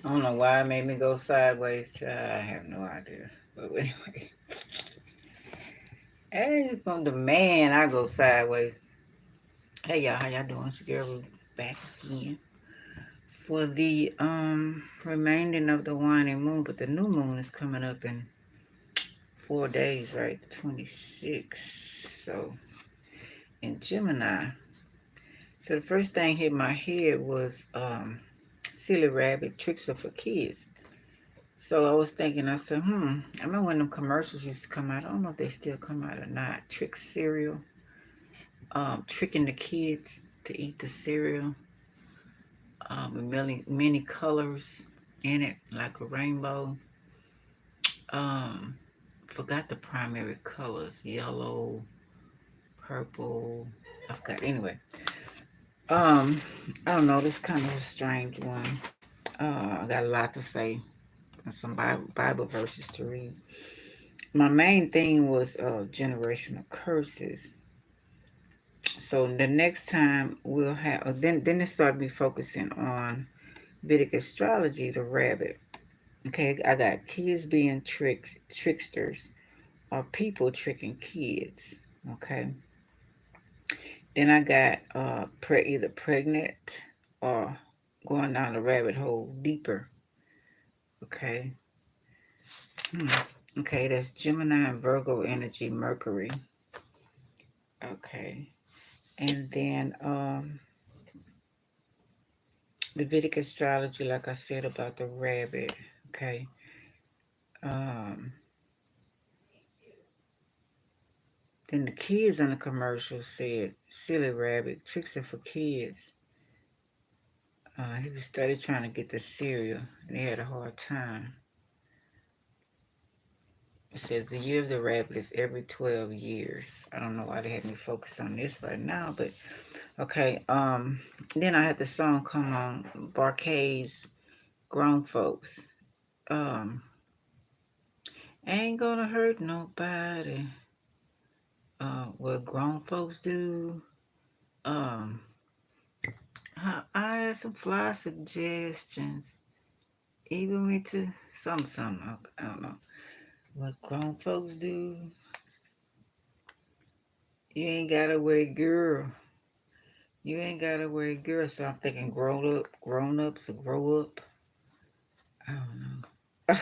I don't know why it made me go sideways, child. I have no idea. But anyway, it's gonna demand I go sideways. Hey y'all, how y'all doing? It's your girl back again for the remaining of the waning moon, but the new moon is coming up in 4 days, right? 26. So in Gemini. So the first thing hit my head was Silly Rabbit Tricks Are for Kids. So I was thinking, I said, I remember when them commercials used to come out. I don't know if they still come out or not. Trick cereal, tricking the kids to eat the cereal, with many colors in it, like a rainbow. Um, Forgot the primary colors: yellow, purple. I forgot. Anyway, um, I don't know. This kind of a strange one. I got a lot to say and some Bible verses to read. My main thing was generational curses. So the next time we'll have, then it started me focusing on Vedic astrology, the rabbit. Okay, I got kids being tricksters, or people tricking kids. Okay, then I got either pregnant or going down the rabbit hole deeper. Okay, hmm. Okay, that's Gemini and Virgo energy, Mercury. Okay, and then the Vedic astrology, like I said about the rabbit. Okay, um, then the kids on the commercial said, "Silly rabbit, tricks are for kids." He was started trying to get the cereal, and he had a hard time. It says the year of the rabbit is every 12 years. I don't know why they had me focus on this right now, but okay. Then I had the song come on, Barkays, Grown Folks. Um, Ain't gonna hurt nobody. What grown folks do. Um, I had some fly suggestions. Even me to something. I don't know. What grown folks do. You ain't gotta wait, girl. You ain't gotta wait, girl. So I'm thinking grown ups or grow up. I don't know.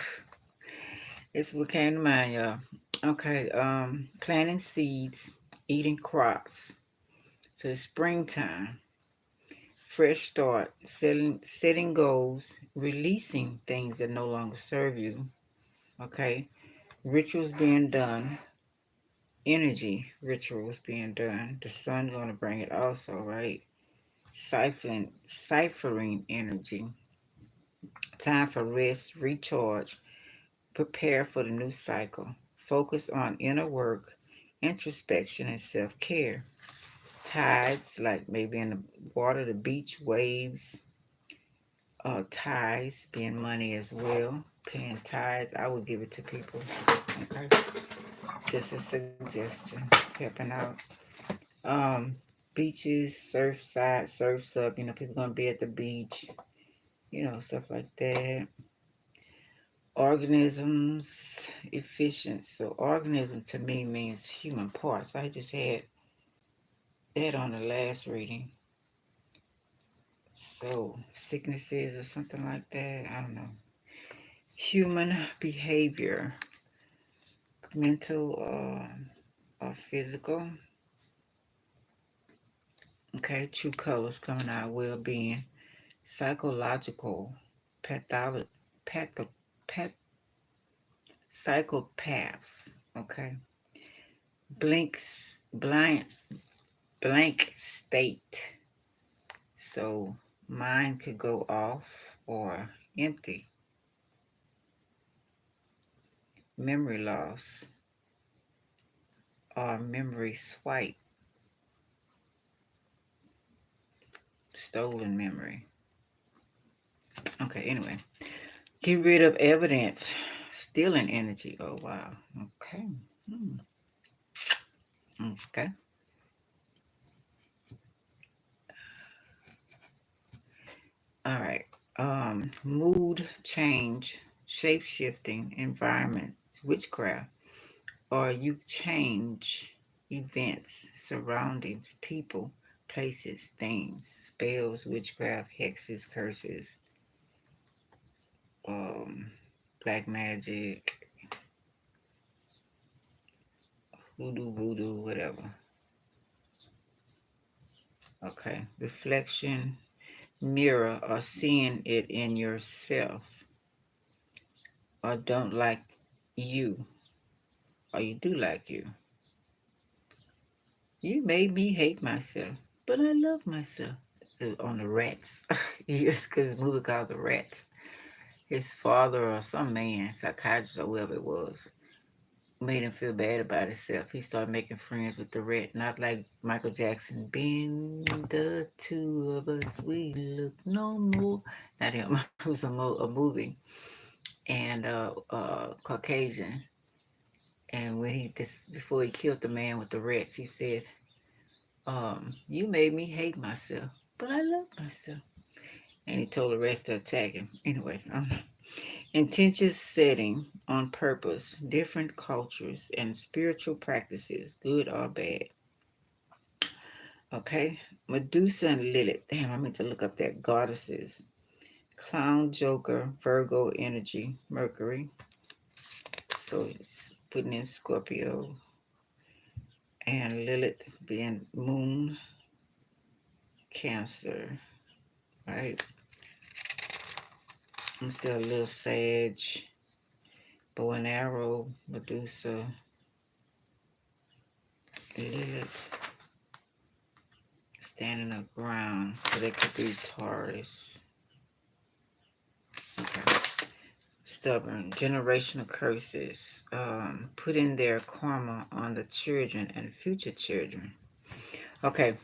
It's what came to mind, y'all. Okay, planting seeds, eating crops. So it's springtime. Fresh start, setting goals, releasing things that no longer serve you. Okay, rituals being done, energy rituals being done. The sun going to bring it also, right? Ciphering energy. Time for rest, recharge, prepare for the new cycle. Focus on inner work, introspection, and self care. Tides, like maybe in the water, the beach, waves, tithes being money as well. Paying tithes, I would give it to people. Okay, just a suggestion, helping out. Um, Beaches, surfside, surfs up. People gonna be at the beach. Stuff like that. Organisms, efficient. So organism to me means human parts. I just had that on the last reading. So sicknesses or something like that. I don't know. Human behavior, mental or physical. Okay, true colors coming out, well being, psychological, patholo- patho- path- psychopaths. Okay, blind, blank state. So mind could go off or empty. Memory loss or memory swipe, stolen memory. Okay, anyway. Get rid of evidence. Stealing energy. Oh, wow. Okay. Hmm. Okay. All right. mood change, shape shifting, environment, witchcraft, or you change events, surroundings, people, places, things, spells, witchcraft, hexes, curses, um, black magic, hoodoo, voodoo, whatever. Okay, reflection, mirror, or seeing it in yourself, or don't like you, or you do like you. You made me hate myself, but I love myself. So on the rats. Here's his movie called The Rats. His father or some man, psychiatrist or whoever it was, made him feel bad about himself. He started making friends with the rat, not like Michael Jackson. Been the two of us, we look no more. Not him. It was a movie, and Caucasian. And when before he killed the man with the rats, he said, "You made me hate myself, but I love myself." And he told the rest to attack him. Anyway, intentions setting on purpose, different cultures and spiritual practices, good or bad. Okay, Medusa and Lilith. Damn, I meant to look up that goddesses. Clown, Joker, Virgo energy, Mercury. So it's putting in Scorpio, and Lilith being Moon, Cancer. Right. I'm still a little Sage, bow and arrow, Medusa, Lilith, standing up ground. So they could be Taurus. Okay. Stubborn, generational curses, putting their karma on the children and future children. Okay,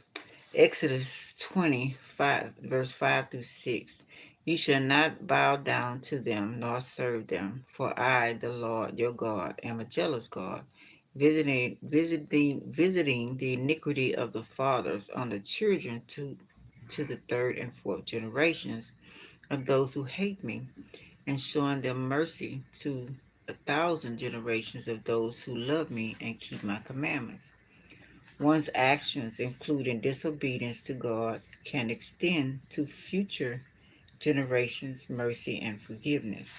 Exodus 25, verse 5 through 6. You shall not bow down to them nor serve them, for I, the Lord your God, am a jealous God, visiting the iniquity of the fathers on the children to the third and fourth generations of those who hate me, and showing them mercy to 1,000 generations of those who love me and keep my commandments. One's actions, including disobedience to God, can extend to future generations mercy and forgiveness.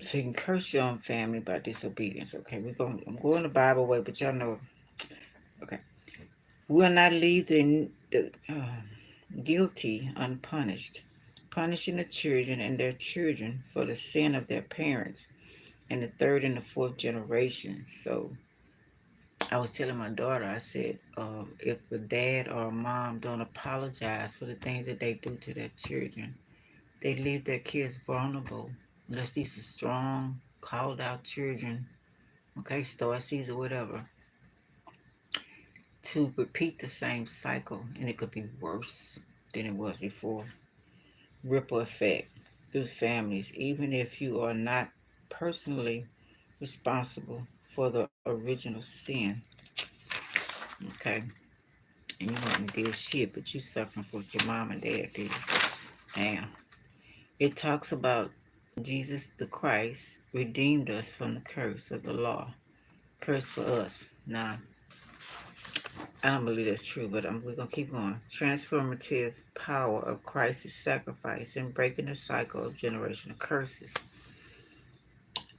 So you can curse your own family by disobedience. Okay, I'm going the Bible way, but y'all know. Okay, will not leave the guilty unpunished, punishing the children and their children for the sin of their parents in the third and the fourth generation. So I was telling my daughter, I said, if a dad or a mom don't apologize for the things that they do to their children, they leave their kids vulnerable. Unless these are strong, called out children, okay, Starseeds or whatever, to repeat the same cycle, and it could be worse than it was before. Ripple effect through families, even if you are not personally responsible for the original sin. Okay, and you ain't did shit, but you suffering for what your mom and dad did. Damn. It talks about Jesus the Christ redeemed us from the curse of the law. Curse for us. Now, I don't believe that's true, but we're going to keep going. Transformative power of Christ's sacrifice and breaking the cycle of generational curses.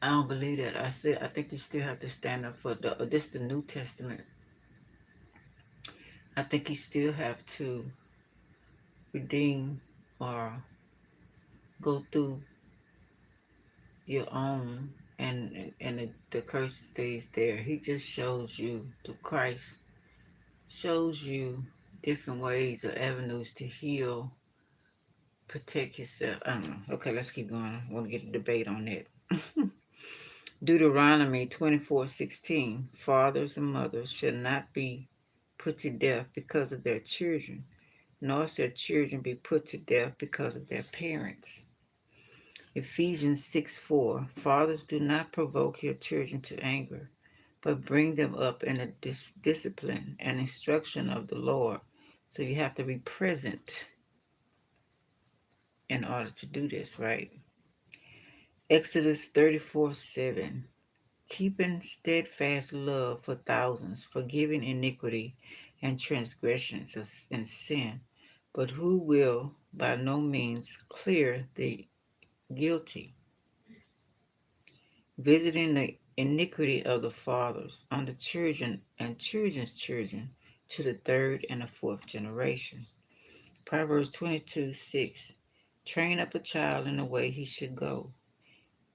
I don't believe that. I think you still have to stand up for the New Testament. I think you still have to redeem or go through your own, and the curse stays there. He just shows you through Christ, shows you different ways or avenues to heal, protect yourself. I don't know. Okay, let's keep going. I want to get a debate on that. Deuteronomy 24:16. Fathers and mothers shall not be put to death because of their children, nor shall children be put to death because of their parents. Ephesians 6:4. Fathers, do not provoke your children to anger, but bring them up in the discipline and instruction of the Lord. So you have to be present in order to do this, right? Exodus 34:7. Keeping steadfast love for thousands, forgiving iniquity and transgressions and sin, but who will by no means clear the guilty, visiting the iniquity of the fathers on the children and children's children to the third and the fourth generation. Proverbs 22:6. Train up a child in the way he should go.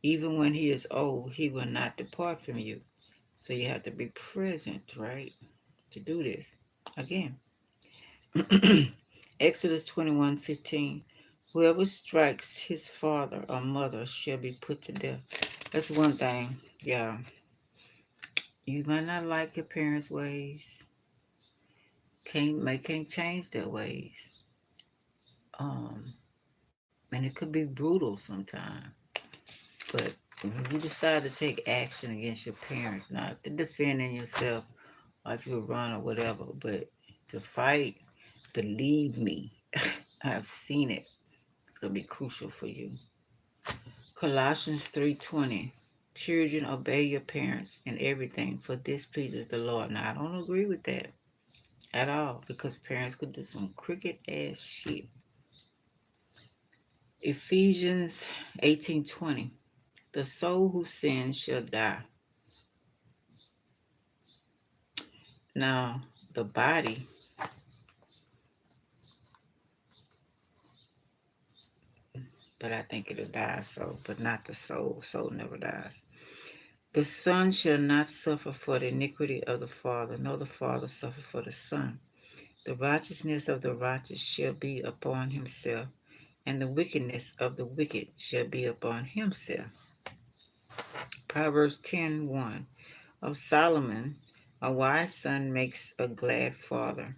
Even when he is old, he will not depart from you. So you have to be present, right, to do this. Again, Exodus 21:15. Whoever strikes his father or mother shall be put to death. That's one thing. Yeah. You might not like your parents' ways. Can't change their ways. Um, and it could be brutal sometimes. But when you decide to take action against your parents, not to defending yourself or if you run or whatever, but to fight, believe me, I've seen it. It's gonna be crucial for you. Colossians 3:20. Children, obey your parents in everything, for this pleases the Lord. Now I don't agree with that at all, because parents could do some crooked ass shit. Ephesians 18:20. The soul who sins shall die. Now the body, but I think it'll die, so, but not the soul. Soul never dies. The Son shall not suffer for the iniquity of the Father, nor the Father suffer for the Son. The righteousness of the righteous shall be upon himself, and the wickedness of the wicked shall be upon himself. Proverbs 10:1. Of Solomon, a wise son makes a glad father,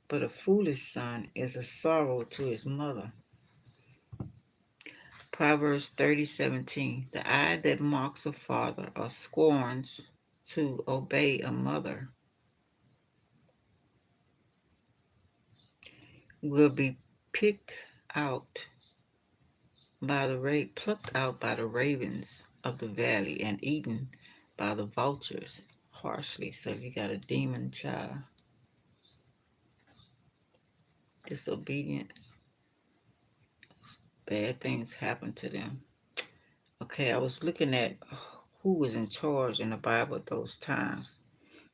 but a foolish son is a sorrow to his mother. Proverbs 30:17. The eye that mocks a father or scorns to obey a mother will be picked out plucked out by the ravens of the valley and eaten by the vultures harshly. So if you got a demon child, disobedient, bad things happen to them. Okay, I was looking at who was in charge in the Bible at those times.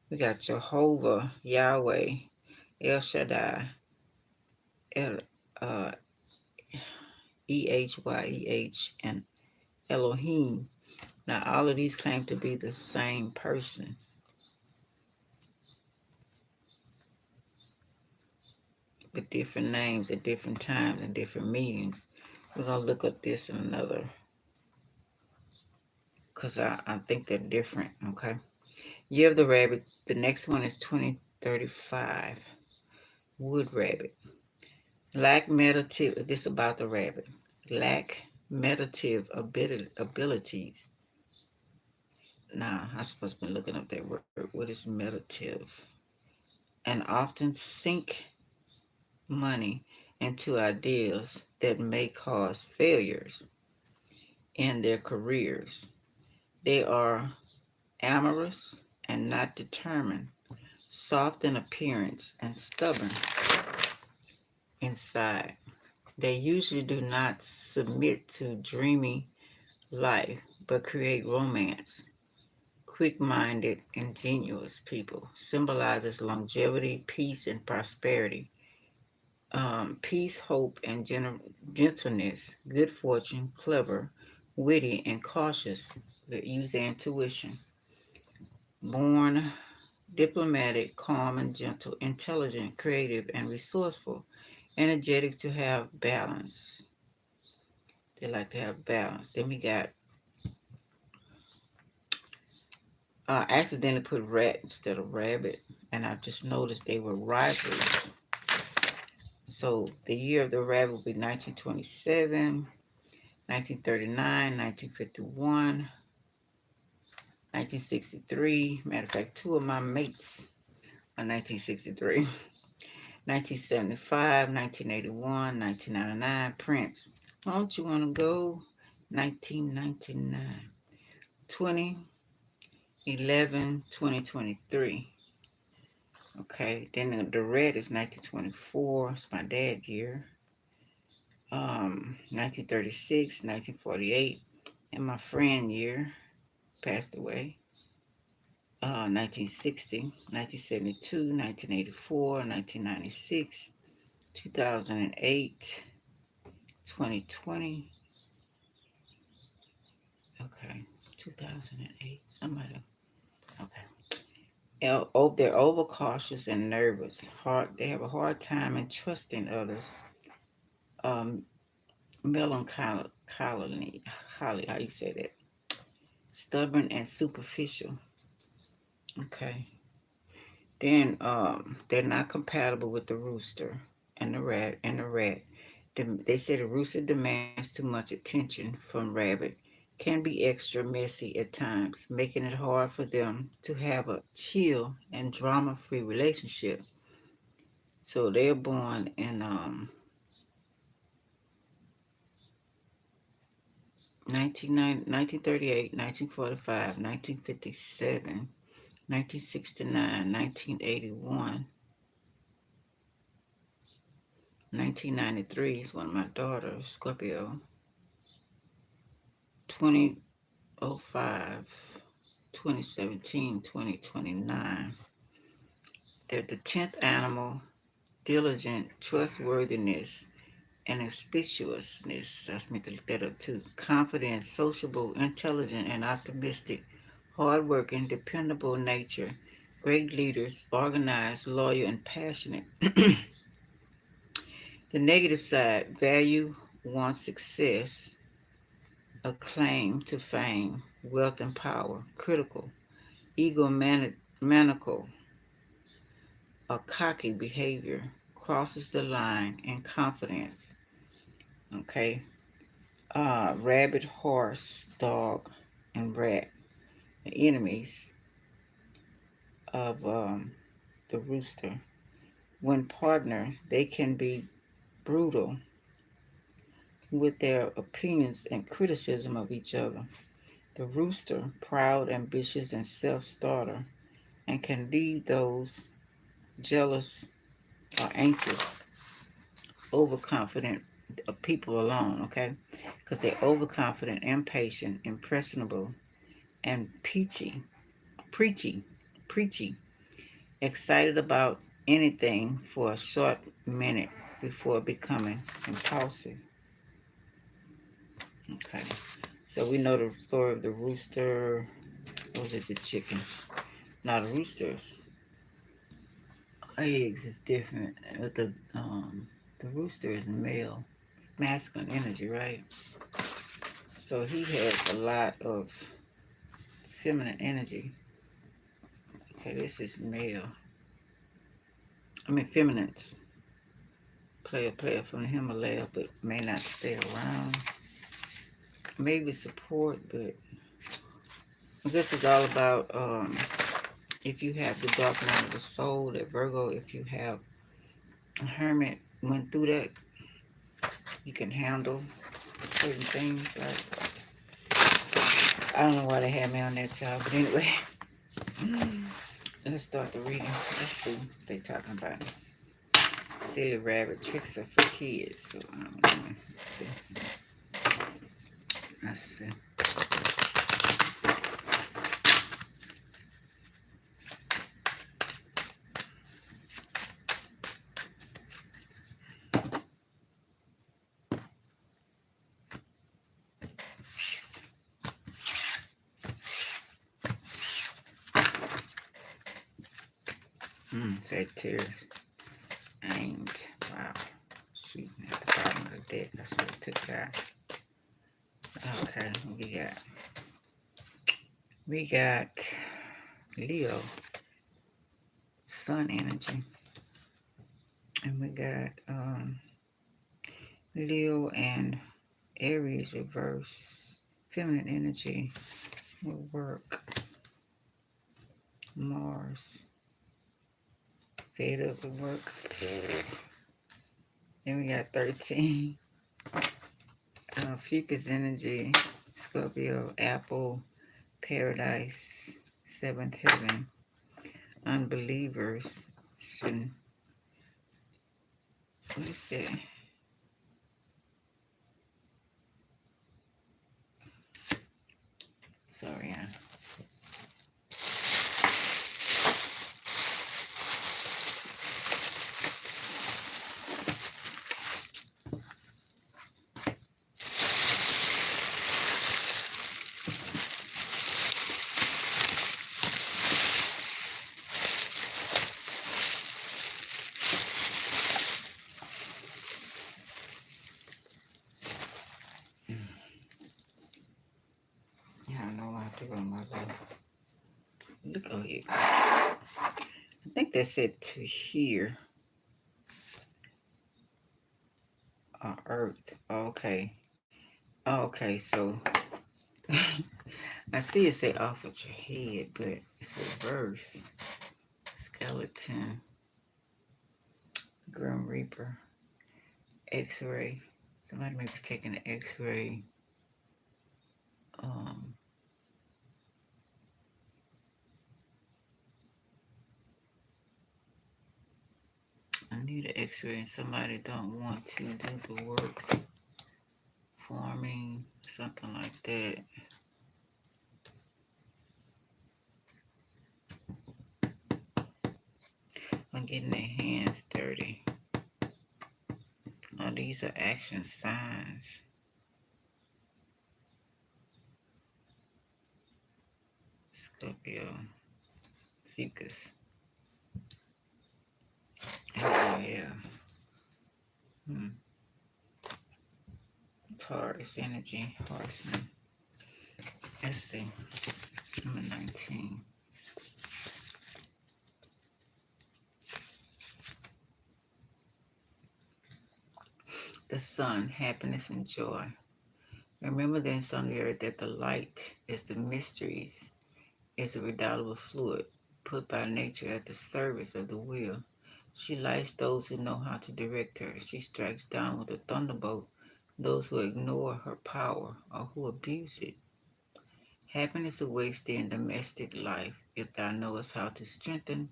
We got Jehovah, Yahweh, El Shaddai, El, uh, EHYEH, and Elohim. Now, all of these claim to be the same person, with different names at different times and different meanings. We're going to look at this in another, because I think they're different, okay? Year of the Rabbit. The next one is 2035. Wood Rabbit. Lack meditative, this about the rabbit. Lack meditative abilities. Now, I'm supposed to be looking up that word. What is meditative? And often sink money into ideas that may cause failures in their careers. They are amorous and not determined, soft in appearance and stubborn inside. They usually do not submit to dreamy life, but create romance. Quick-minded, ingenuous people symbolizes longevity, peace, and prosperity. Peace, hope, and gentleness, good fortune, clever, witty, and cautious that use their intuition. Born diplomatic, calm, and gentle, intelligent, creative, and resourceful, energetic to have balance. They like to have balance. Then we got accidentally put rat instead of rabbit, and I just noticed they were rivals. So the year of the rabbit will be 1927, 1939, 1951, 1963. Matter of fact, two of my mates are 1963. 1975, 1981, 1999, Prince. Don't you want to go 1999, 2011, 2023? Okay, then the red is 1924. It's my dad year. 1936, 1948, and my friend year passed away. 1960, 1972, 1984, 1996, 2008, 2020. Okay, 2008. Somebody. Okay. They're overcautious and nervous. They have a hard time in trusting others. Um, melancholy, how you say that? Stubborn and superficial. Okay. Then they're not compatible with the rooster and the rat. They say the rooster demands too much attention from rabbit, can be extra messy at times, making it hard for them to have a chill and drama-free relationship. So they're born in 1938, 1945, 1957, 1969, 1981. 1993 is one of my daughters, Scorpio. 2005, 2017, 2029. They're the 10th animal, diligent, trustworthiness, and auspiciousness. I meant to look that up too. Confident, sociable, intelligent, and optimistic, hardworking, dependable nature, great leaders, organized, loyal, and passionate. The negative side, value, wants success, acclaim to fame, wealth and power, critical, egomaniacal, a cocky behavior, crosses the line in confidence. Okay. Rabbit, horse, dog, and rat, the enemies of the rooster. When partner, they can be brutal with their opinions and criticism of each other. The rooster, proud, ambitious, and self-starter, and can leave those jealous or anxious, overconfident people alone, okay? Because they're overconfident, impatient, impressionable, and preachy, preachy, excited about anything for a short minute before becoming impulsive. Okay, so we know the story of the rooster. Or was it the chicken? Now the rooster's eggs is different. With the rooster is male, masculine energy, right? So he has a lot of feminine energy. Okay, this is male. I mean feminines. Player from the Himalaya, but may not stay around. Maybe support, but this is all about if you have the dark night of the soul, that Virgo, if you have a hermit, went through that, you can handle certain things. Like, I don't know why they had me on that job, but anyway, let's start the reading. Let's see what they talking about. Silly rabbit tricks are for kids. So, let's see. Let's see. Sagittarius. And, wow. Shoot, at the bottom of the deck. I should have took that. Okay, we got Leo, sun energy. And we got Leo and Aries reverse, feminine energy will work. Mars, fade up will work. Then we got 13. Fucus energy, Scorpio, Apple, Paradise, Seventh Heaven. Unbelievers shouldn't. What is that? Sorry, yeah, I know I have to run my life. Look over here. I think that's it to here. Earth. Okay. Okay, so I see it say off with your head, but it's reverse. Skeleton, Grim Reaper, X-ray. Somebody may be taking an X-ray. Um, I need an X-ray, and somebody don't want to do the work for me, something like that. I'm getting their hands dirty. Oh, these are action signs. Scorpio, Fucus. Oh, yeah. Taurus energy, horseman. Let's see. Number 19. The sun, happiness and joy. Remember then, son of the earth, that the light is the mysteries, is a redoubtable fluid put by nature at the service of the will. She lights those who know how to direct her. She strikes down with a thunderbolt those who ignore her power or who abuse it. Happiness awaits thee in domestic life if thou knowest how to strengthen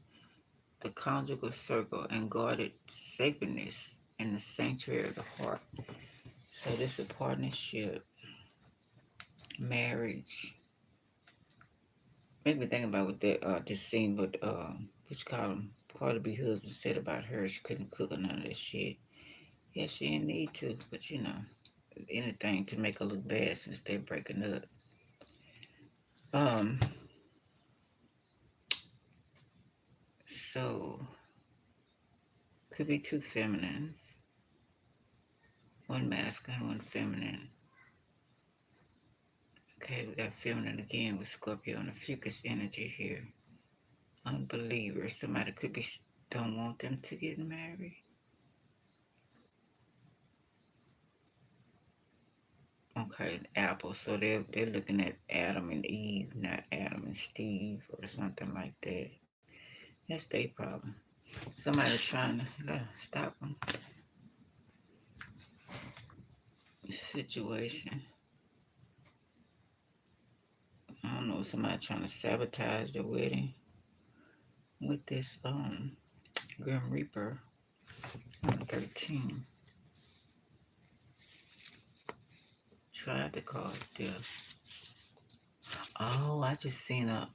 the conjugal circle and guard its sacredness in the sanctuary of the heart. So this is a partnership, marriage. Made me think about what that this scene with what you call him, Carter B. husband said about her. She couldn't cook or none of that shit. Yeah, she didn't need to, but you know, anything to make her look bad since they're breaking up. Um, so could be two feminines, one masculine, one feminine. Okay, we got feminine again with Scorpio and the Fucus energy here. Unbelievers. Somebody could be don't want them to get married. Okay, Apple. So they're looking at Adam and Eve, not Adam and Steve or something like that. That's their problem. Somebody trying to stop them. Situation. I don't know. Somebody trying to sabotage the wedding with this Grim Reaper on 13. Tried to cause death. Oh, I just seen it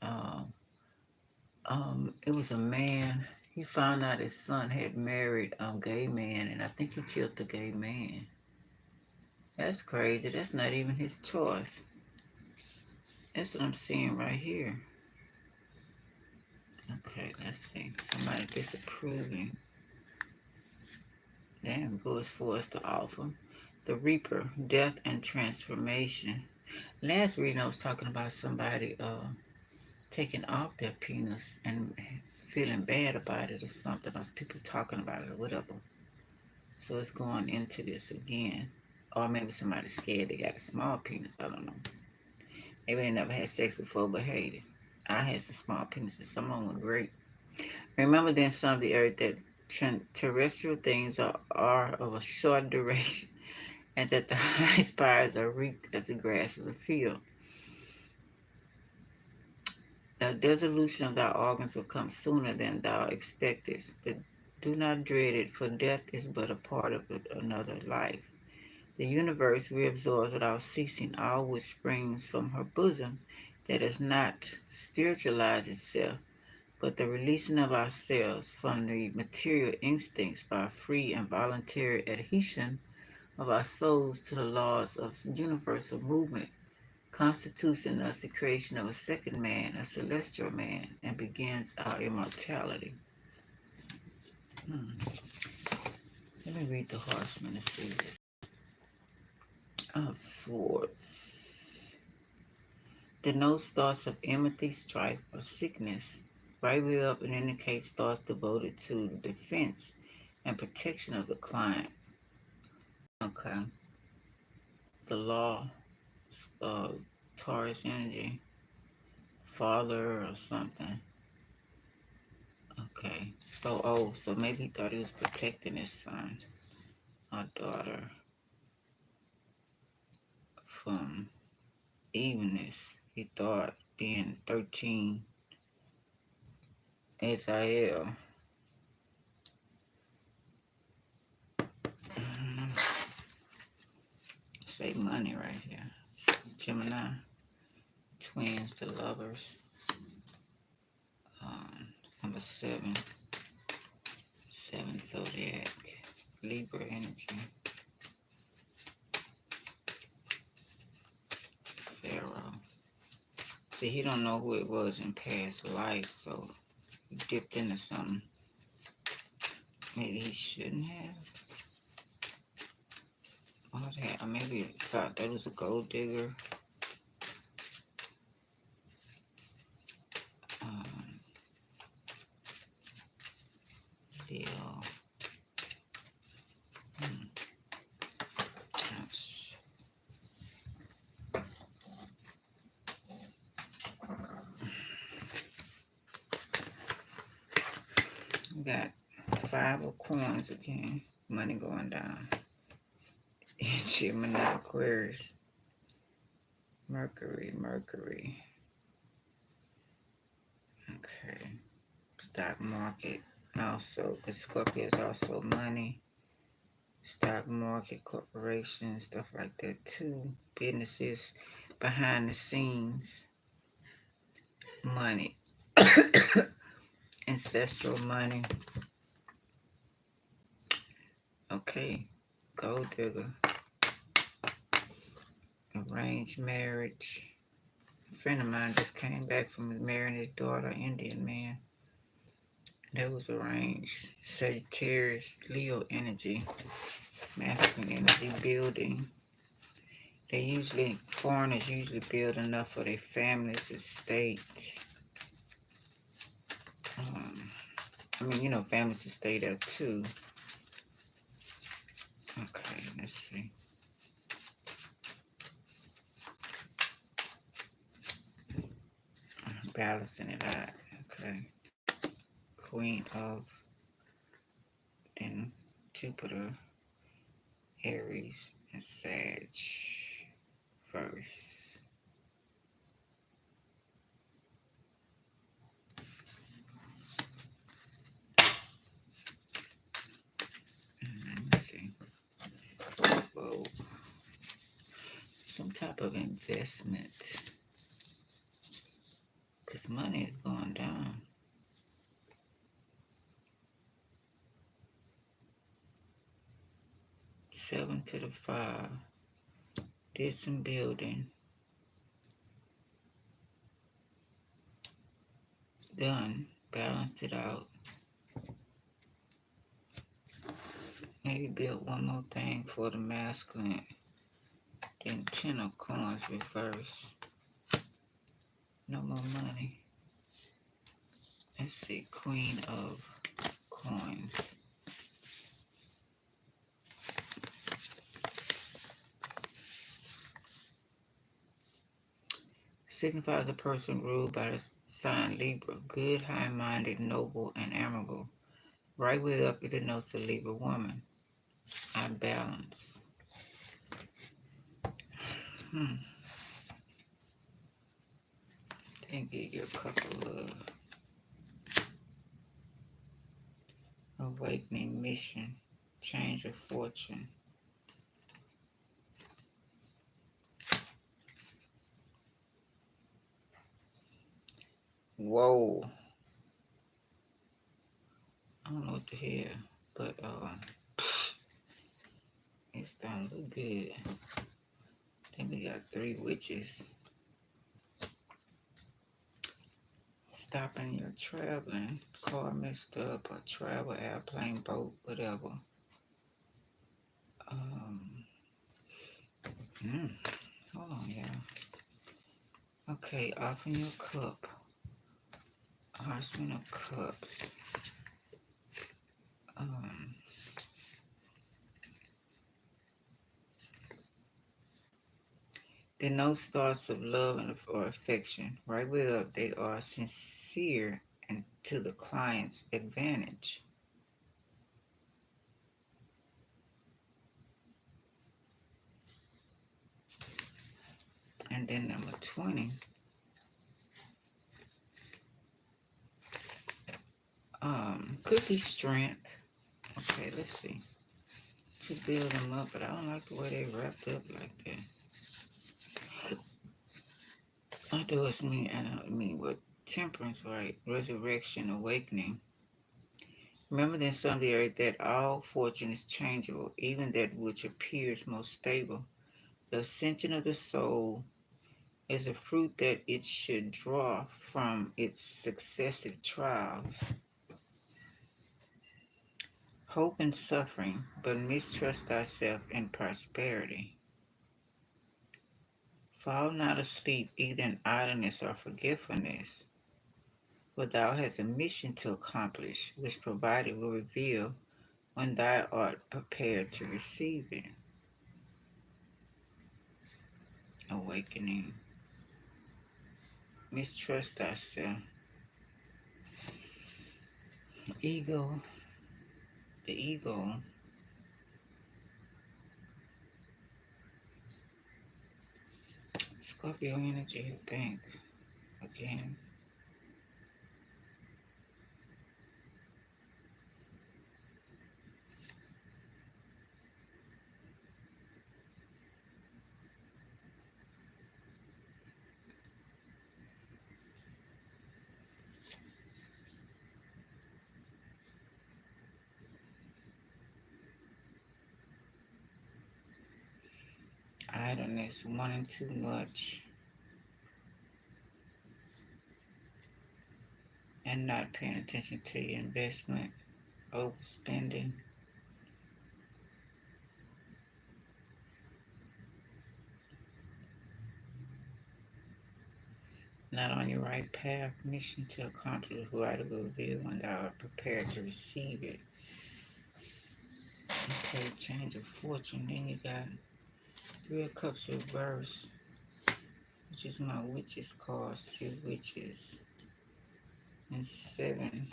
was a man. He found out his son had married a gay man, and I think he killed the gay man. That's crazy. That's not even his choice. That's what I'm seeing right here. Okay, let's see. Somebody disapproving. Damn, goes for us to offer. The Reaper, death and transformation. Last reading, I was talking about somebody taking off their penis and feeling bad about it or something. Or people talking about it or whatever. So it's going into this again. Or maybe somebody's scared they got a small penis. I don't know. Maybe they never had sex before, but hey, I had some small penises. Some of them were great. Remember then, son of the earth, that terrestrial things are of a short duration and that the high spires are reaped as the grass of the field. The dissolution of thy organs will come sooner than thou expectest, but do not dread it, for death is but a part of another life. The universe reabsorbs without ceasing all which springs from her bosom, that does not spiritualize itself, but the releasing of ourselves from the material instincts by free and voluntary adhesion of our souls to the laws of universal movement, constitutes in us the creation of a second man, a celestial man, and begins our immortality. Let me read the horseman and see this. Of swords. Denotes thoughts of enmity, strife, or sickness. Right way up, it indicates thoughts devoted to the defense and protection of the client. Okay. The law, Taurus energy, father or something. Okay. So maybe he thought he was protecting his son or daughter from evenness. He thought being 13 Israel. Say money right here. Gemini. Twins, the lovers. Number 7. 7 zodiac. Libra energy. Pharaoh. See, he don't know who it was in past life, so he dipped into something maybe he shouldn't have. Or maybe he thought that was a gold digger. Deal. Ouch. We got 5 of coins again. Money going down. Gemini, Aquarius. Mercury. Okay. Stock market. Also, because Scorpio is also money. Stock market, corporations, stuff like that too. Businesses behind the scenes. Money. Ancestral money. Okay. Gold digger. Arranged marriage. A friend of mine just came back from marrying his daughter, Indian man. That was arranged. Sagittarius, Leo energy, masculine energy building. Foreigners usually build enough for their families, estate. Families to stay there too. Okay, let's see. Balancing it out. Okay. Queen of, then Jupiter, Aries, and Sag first. Let's see. Whoa. Some type of investment. Because money is going down. Seven to the 5. Did some building. Done. Balanced it out. Maybe built one more thing for the masculine. Then 10 of coins reverse. No more money. Let's see. Queen of coins. Signifies a person ruled by the sign Libra. Good, high-minded, noble, and admirable. Right way up, it denotes a Libra woman. I balance. Then give you a couple of awakening mission, change of fortune. Whoa. I don't know what the hell, but it's don't look good. Then we got 3 witches. Stopping your traveling, car messed up, or travel, airplane, boat, whatever. Hold on, yeah. Okay, off in your cup. Horseman of Cups. The note starts of love or affection. Right way up, they are sincere and to the client's advantage. And then number 20. Could be strength. Okay, let's see. To build them up, but I don't like the way they wrapped up like that. I do it's mean, and I mean what temperance, right? Resurrection, awakening. Remember then some of the earth that all fortune is changeable, even that which appears most stable. The ascension of the soul is a fruit that it should draw from its successive trials. Hope in suffering, but mistrust thyself in prosperity. Fall not asleep either in idleness or forgetfulness, for thou hast a mission to accomplish, which provided will reveal when thou art prepared to receive it. Awakening. Mistrust thyself. Ego. The ego. Scorpio energy, think. Again. Idleness, wanting too much, and not paying attention to your investment, overspending. Not on your right path, mission to accomplish what it will reveal when thou art prepared to receive it. Okay, change of fortune. Then you got 3 of Cups reverse, which is my witches card, 3 witches. And 7.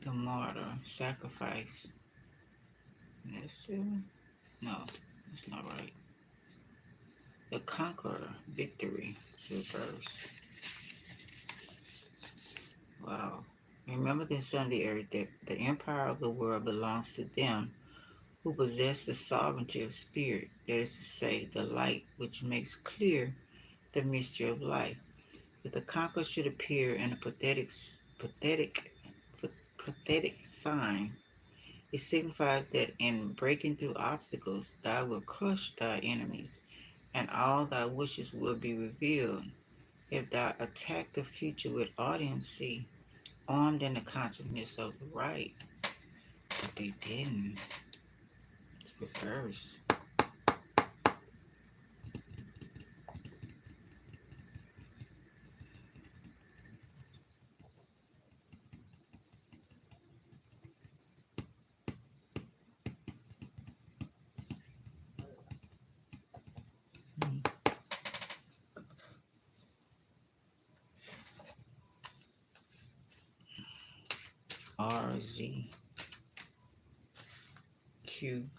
The martyr, sacrifice. That's 7? No, that's not right. The conqueror, victory, it's reverse. Wow. Remember the son of the earth that the empire of the world belongs to them who possess the sovereignty of spirit, that is to say, the light which makes clear the mystery of life. If the conqueror should appear in a pathetic sign, it signifies that in breaking through obstacles, thou wilt crush thy enemies, and all thy wishes will be revealed. If thou attack the future with audiency, armed in the consciousness of the right, but they didn't. It's reverse. RZ. Q,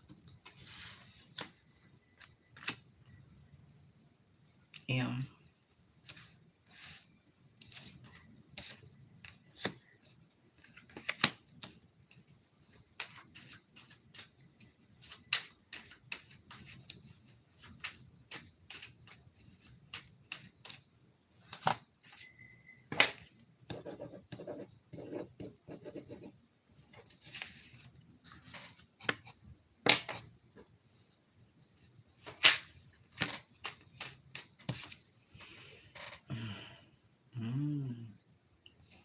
M.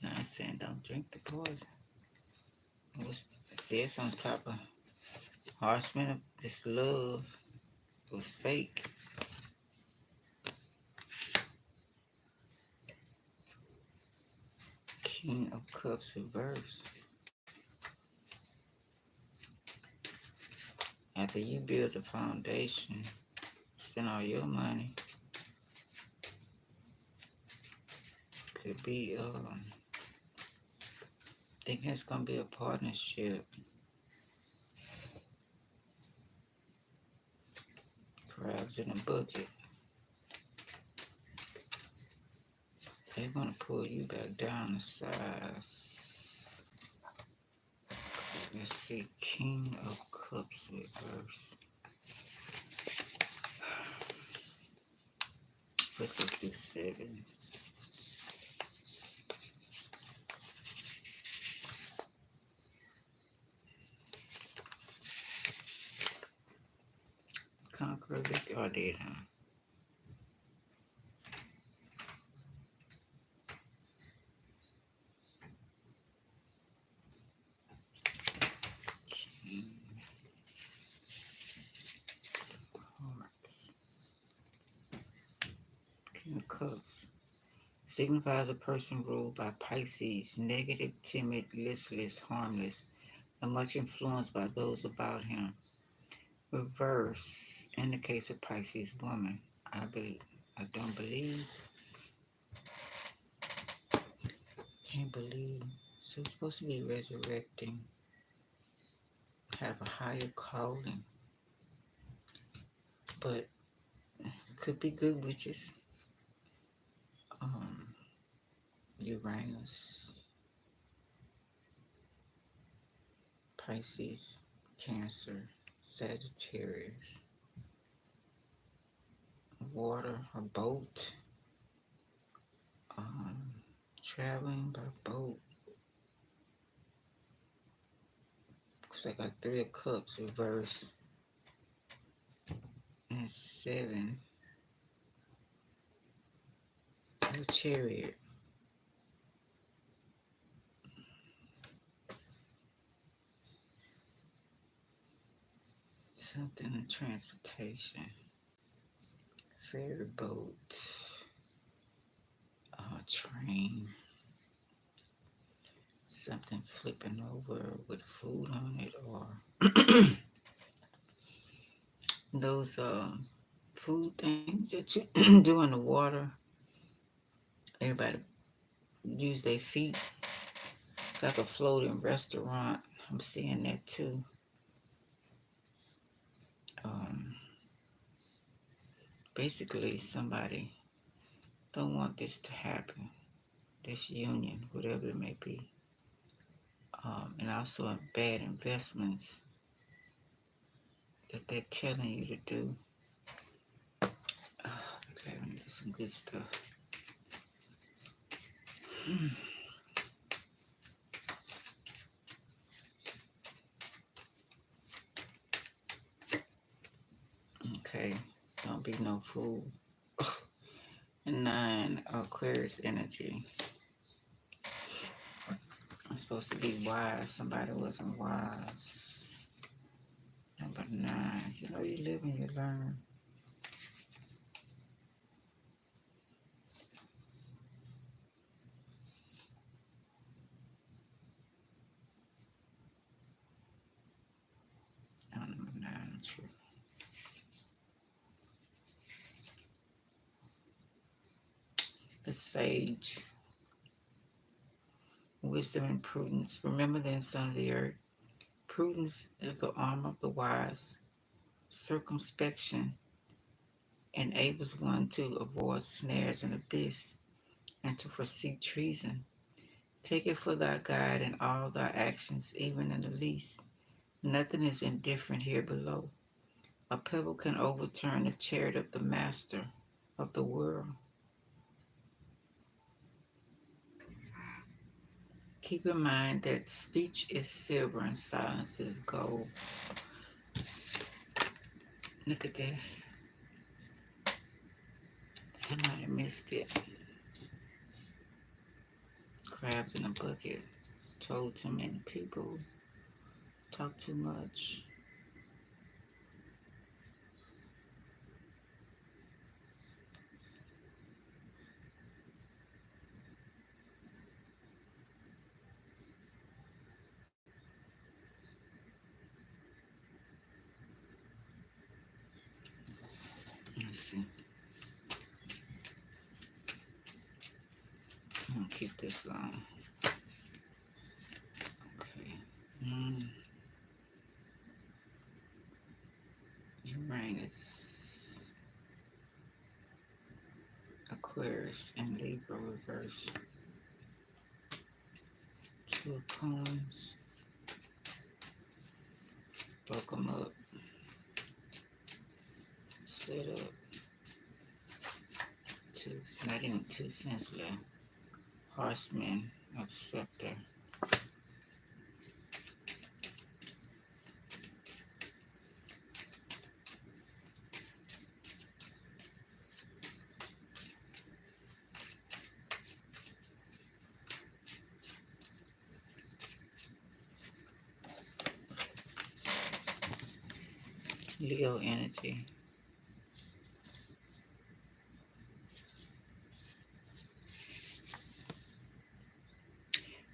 Now I'm saying don't drink the poison. It says on top of Horseman of this love was fake. King of Cups reverse. After you build a foundation, spend all your money. Could be, think it's gonna be a partnership. Crabs in a bucket. They're gonna pull you back down a size. Let's see, King of Cups reverse. Let's do 7. Conqueror, I did, huh? King of Hearts. King of Cups. Signifies a person ruled by Pisces, negative, timid, listless, harmless, and much influenced by those about him. Reverse indicates a Pisces woman. I don't believe. Can't believe. So it's supposed to be resurrecting, have a higher calling, but it could be good witches. Uranus, Pisces, Cancer, Sagittarius, water, a boat, traveling by boat. Because I got 3 of Cups reverse and 7. A Chariot. Something in transportation. Ferry boat. Train. Something flipping over with food on it, or those food things that you do in the water. Everybody use their feet. It's like a floating restaurant. I'm seeing that too. Basically, somebody don't want this to happen. This union, whatever it may be. And also bad investments that they're telling you to do. Okay, let me get some good stuff. Okay, don't be no fool. 9, Aquarius energy. I'm supposed to be wise. Somebody wasn't wise. Number 9, you know, you live and you learn. Number 9, true. The sage. Wisdom and prudence. Remember the son of the earth. Prudence is the arm of the wise. Circumspection enables one to avoid snares and abyss and to foresee treason. Take it for thy guide in all thy actions, even in the least. Nothing is indifferent here below. A pebble can overturn the chariot of the master of the world. Keep in mind that speech is silver and silence is gold. Look at this. Somebody missed it. Crabs in a bucket. Told too many people. Talk too much. Let's see. I'm gonna keep this long. Okay. Uranus, Aquarius, and Libra reverse. Two of coins. Broke them up. Set up. Two, not even 2 cents left. Horseman of Scepter. Leo energy.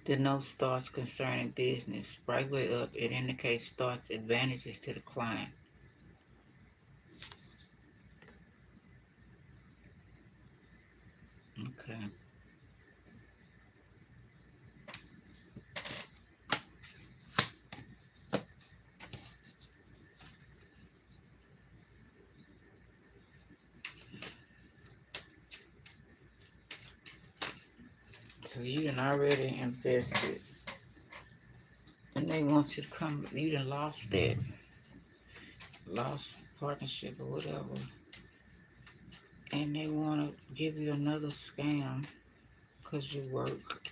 Denotes thoughts concerning business. Right way up, it indicates thoughts advantages to the client. Okay. So you done already invested, and they want you to come. You done lost that, lost partnership or whatever, and they want to give you another scam because you work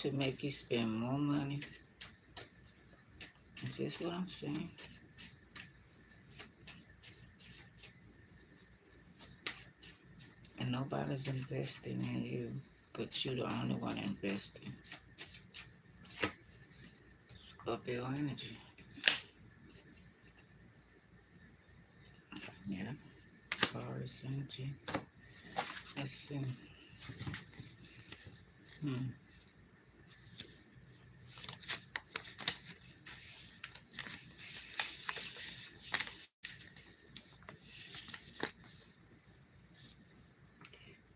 to make you spend more money. Is this what I'm saying? And nobody's investing in you, but you the only one investing. Scorpio energy. Yeah. Taurus energy. Let's see.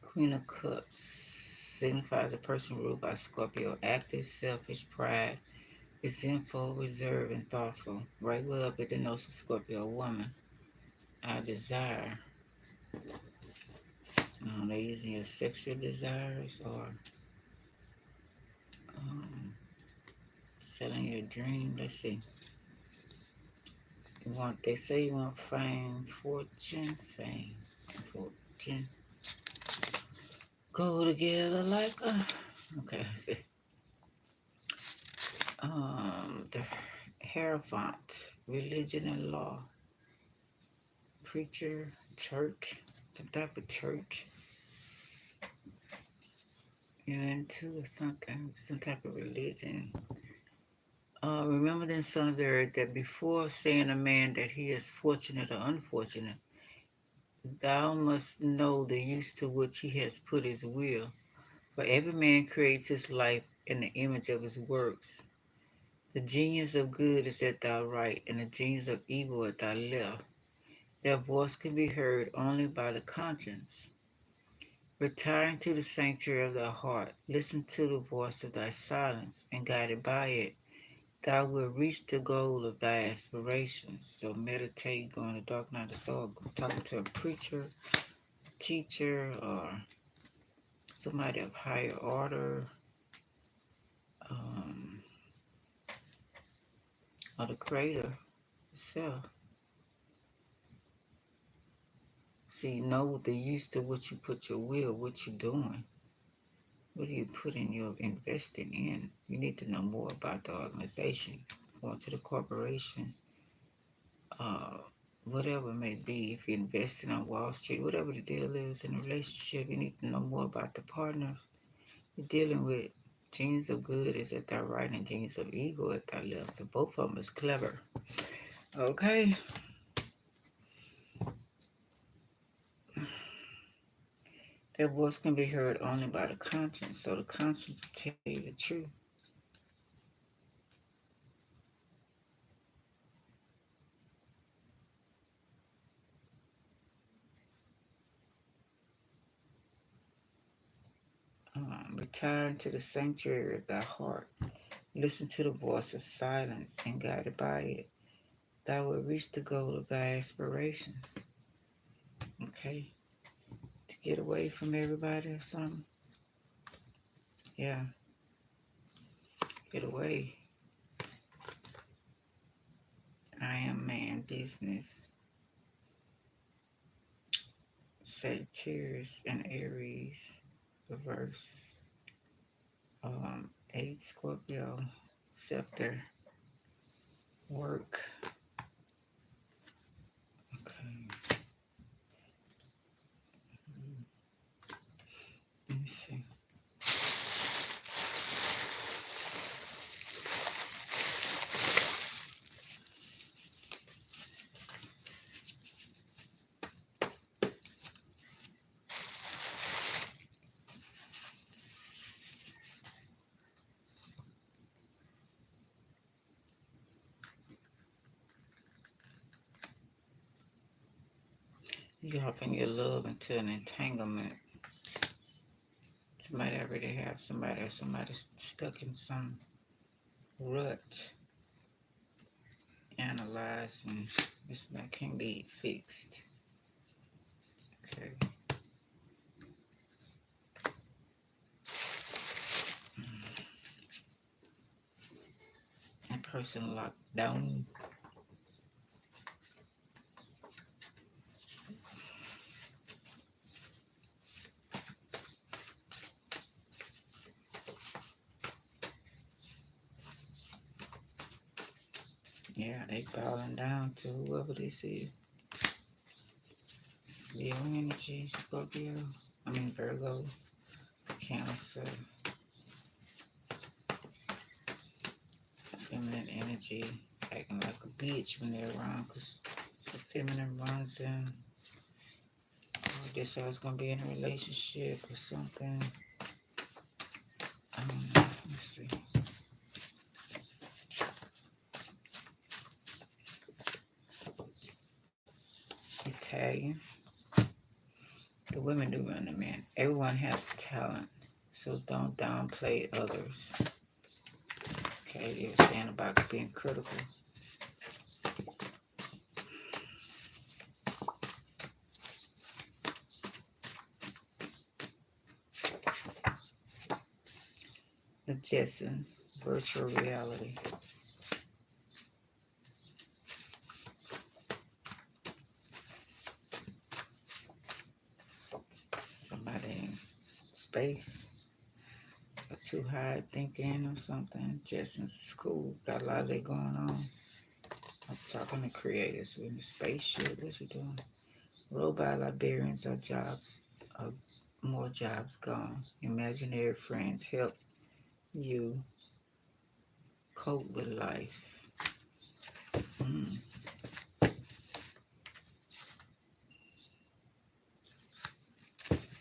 Queen of Cups signifies a person ruled by Scorpio, active, selfish, pride, resentful, reserved, and thoughtful. Right way up, it denotes a Scorpio woman. Our desire. They're using your sexual desires or selling your dream. Let's see. They say you want fame, fortune, fortune. Go together like a. Okay, let's see. The Hierophant, religion and law, preacher, church, some type of church. You're into something, some type of religion. Remember then, son of the earth, that before saying a man that he is fortunate or unfortunate, thou must know the use to which he has put his will. For every man creates his life in the image of his works. The genius of good is at thy right, and the genius of evil at thy left. Their voice can be heard only by the conscience. Retire into the sanctuary of thy heart. Listen to the voice of thy silence, and guided by it, thou wilt reach the goal of thy aspirations. So meditate, go in the dark night of soul, talking to a preacher, teacher, or somebody of higher order, um, or the creator itself. See, know the use to what you put your will, what you're doing. What are you putting your investing in? You need to know more about the organization. Going to the corporation, uh, whatever it may be. If you're investing on Wall Street, whatever the deal is in a relationship, you need to know more about the partners you're dealing with. Genes of good is at that right and genes of evil at that left. So both of them is clever. Okay. Their voice can be heard only by the conscience. So the conscience will tell you the truth. Retire into the sanctuary of thy heart. Listen to the voice of silence and guided by it. Thou wilt reach the goal of thy aspirations. Okay? To get away from everybody or something. Yeah. Get away. I am man business. Sagittarius and Aries. Reverse. 8 Scorpio. Scepter. Work. Okay. Let me see. You hopping your love into an entanglement. Somebody already have somebody or somebody's stuck in some rut. Analyzing. This that can be fixed. Okay. That person locked down. Yeah, they bowing down to whoever this is. Leo energy, Scorpio. I mean Virgo, Cancer. Feminine energy, acting like a bitch when they're around because the feminine runs in. Oh, this I was gonna be in a relationship or something. I don't know. Let's see. Italian. The women do run the men. Everyone has talent, so don't downplay others. Okay, they were saying about being critical. The Jetsons, virtual reality. Somebody in space, or too high thinking or something. Jetsons is cool. Got a lot of that going on. I'm talking to creators in the spaceship. What you doing? Robot librarians are jobs, more jobs gone. Imaginary friends help you cope with life. Mm.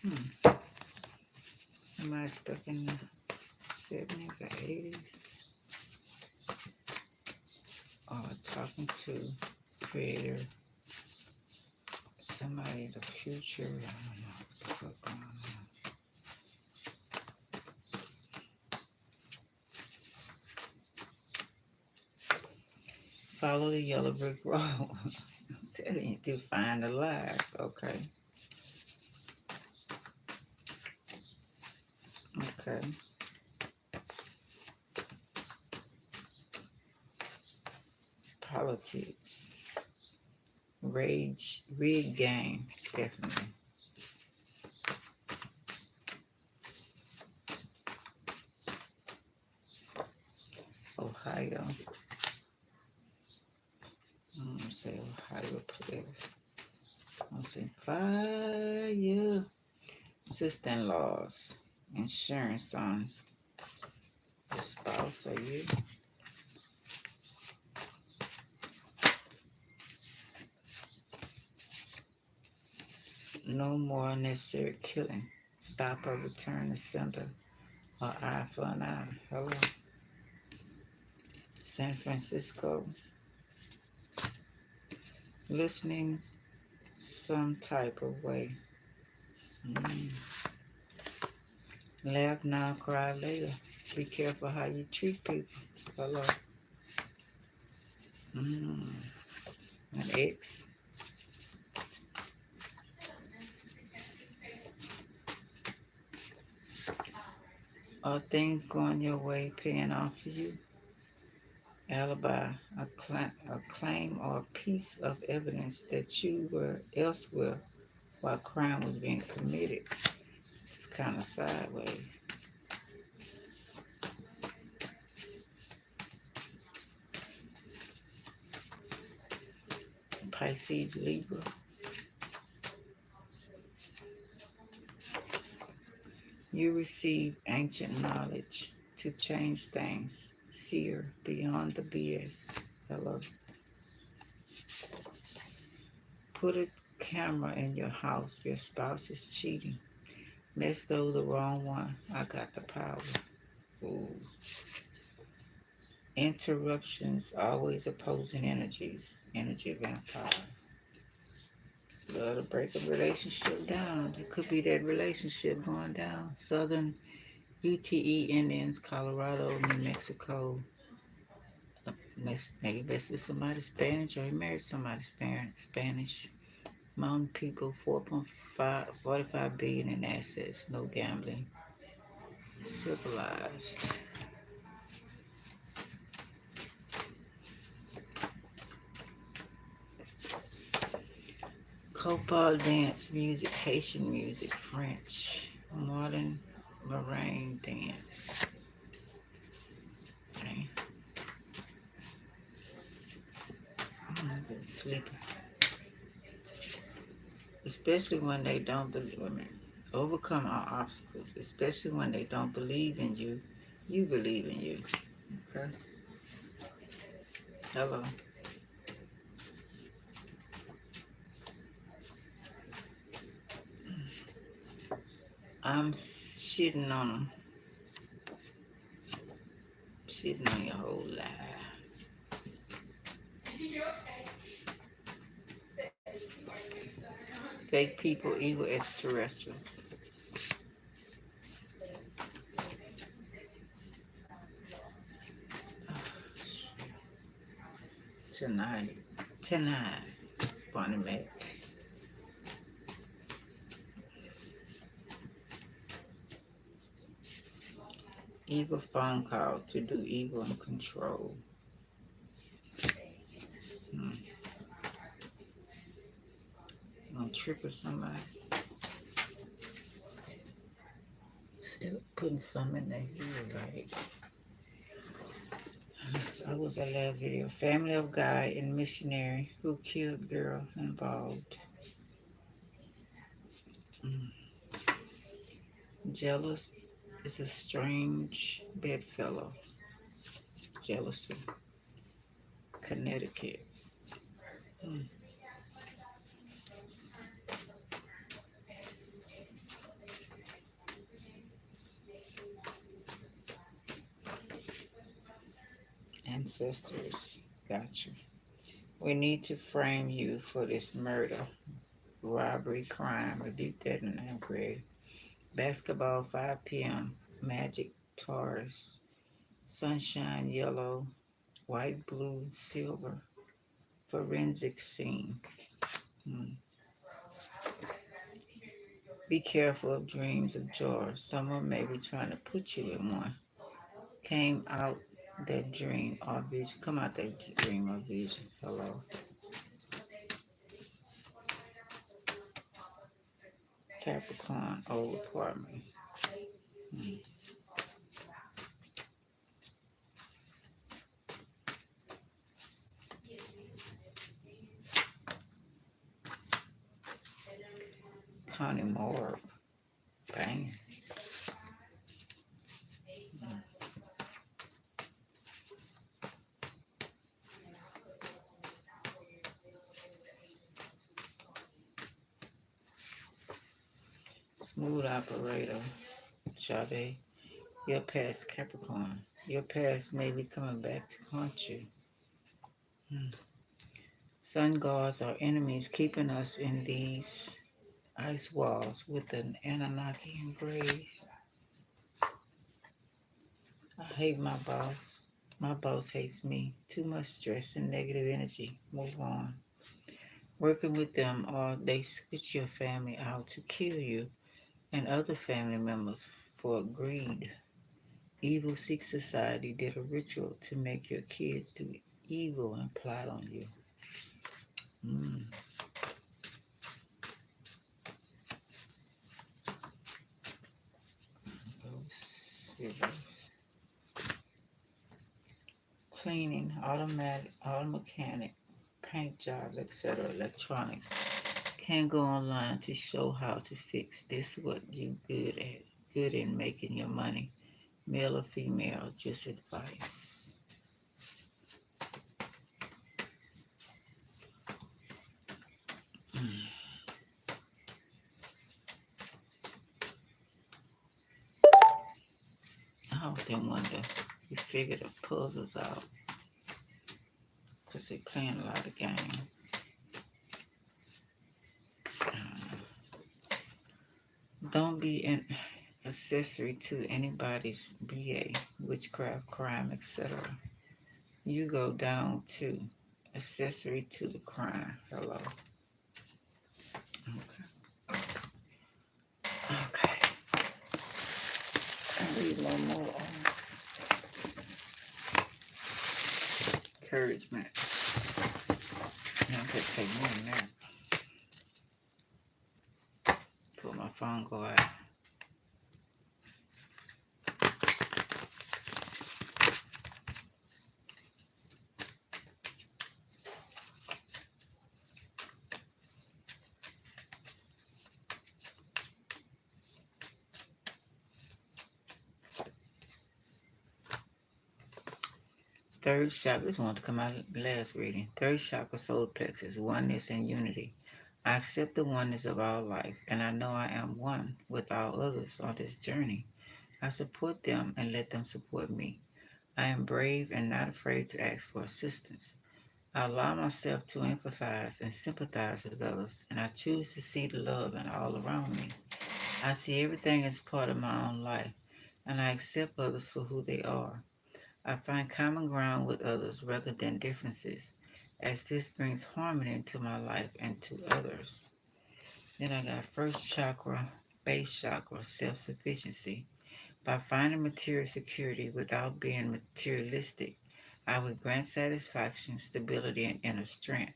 Hmm. Somebody stuck in the 70s or 80s. Or talking to creator, somebody in the future. I don't know what the fuck going on. Follow the yellow brick road. I'm telling you to find the lies. Okay. Okay. Politics. Rage. Rigged game. Definitely. Ohio. I'm gonna say Ohio players. I'm gonna say fire. Sister-in-laws. Insurance on the spouse or you. No more unnecessary killing. Stop or return to sender. Or eye for an eye. Hello. San Francisco. Listening some type of way. Mm. Laugh now, cry later. Be careful how you treat people. Hello. Mm. An ex. Are things going your way, paying off for you? Alibi, a claim or a piece of evidence that you were elsewhere while crime was being committed. It's kind of sideways. Pisces, Libra. You receive ancient knowledge to change things. Seer, beyond the BS. Hello. Put a camera in your house. Your spouse is cheating. Let's throw the wrong one. I got the power. Ooh. Interruptions, always opposing energies. Energy vampires. Love to break a relationship down. It could be that relationship going down. Southern UTE Indians, Colorado, New Mexico. Maybe that's with somebody Spanish or he married somebody Spanish. Mountain people, 4.5, 45 billion in assets, no gambling. Civilized. Copal dance music, Haitian music, French, modern Lorraine dance. Okay. I've been sleeping. Especially when they don't believe in me. Overcome our obstacles, especially when they don't believe in you. You believe in you. Okay. Hello. I'm shitting on them. Shitting on your whole life. Fake people, evil extraterrestrials. Tonight. Tonight. Bonnie Mac. Evil phone call to do evil and control. Hmm. Gonna trip or somebody. Still putting some in their head, right? That was our last video. Family of guy and missionary who killed girl involved. Mm. Jealous is a strange bedfellow. Jealousy. Connecticut. Mm. Ancestors. Gotcha. We need to frame you for this murder, robbery, crime. Repeat that in 9th grade. Basketball, 5 p.m. Magic, Taurus. Sunshine, yellow. white, blue, and silver. Forensic scene. Be careful of dreams of jars. Someone may be trying to put you in one. Came out that dream or vision. Come out that dream or vision. Hello. Capricorn, old apartment. Connie Moore. Bang. Smooth operator. Sade. Your past Capricorn. Your past may be coming back to haunt you. Sun gods are enemies keeping us in these ice walls with an Anunnaki embrace. I hate my boss. My boss hates me. Too much stress and negative energy. Move on. Working with them or they switch your family out to kill you and other family members for greed. Evil Sikh society did a ritual to make your kids do evil and plot on you. Reverse. Cleaning, automatic, auto mechanic, paint jobs, etc. Electronics. Can go online to show how to fix this. What you good at? Good in making your money. Male or female? Just advice. I often wonder. You figure the puzzles out because they're playing a lot of games. Don't be an accessory to anybody's BA, witchcraft, crime, etc. You go down to accessory to the crime. Hello. Okay. Okay. I read one more encouragement. Now I could take more than that. Till my phone go out. Third chakra, this one to come out last reading. Third chakra, solar plexus, oneness and unity. I accept the oneness of all life, and I know I am one with all others on this journey. I support them and let them support me. I am brave and not afraid to ask for assistance. I allow myself to empathize and sympathize with others, and I choose to see the love in all around me. I see everything as part of my own life, and I accept others for who they are. I find common ground with others rather than differences, as this brings harmony into my life and to others. Then I got first chakra, base chakra, self-sufficiency. By finding material security without being materialistic, I would grant satisfaction, stability, and inner strength.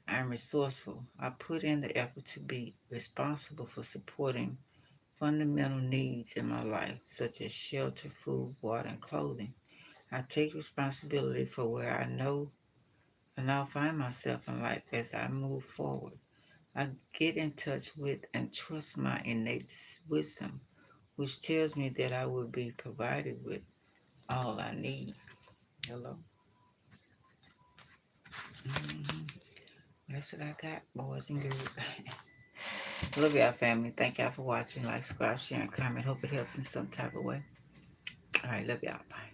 I am resourceful. I put in the effort to be responsible for supporting fundamental needs in my life, such as shelter, food, water, and clothing. I take responsibility for where I now find myself in life as I move forward. I get in touch with and trust my innate wisdom, which tells me that I will be provided with all I need. Hello. That's what I got, boys and girls. Love y'all, family. Thank y'all for watching. Like, subscribe, share, and comment. Hope it helps in some type of way. All right, love y'all. Bye.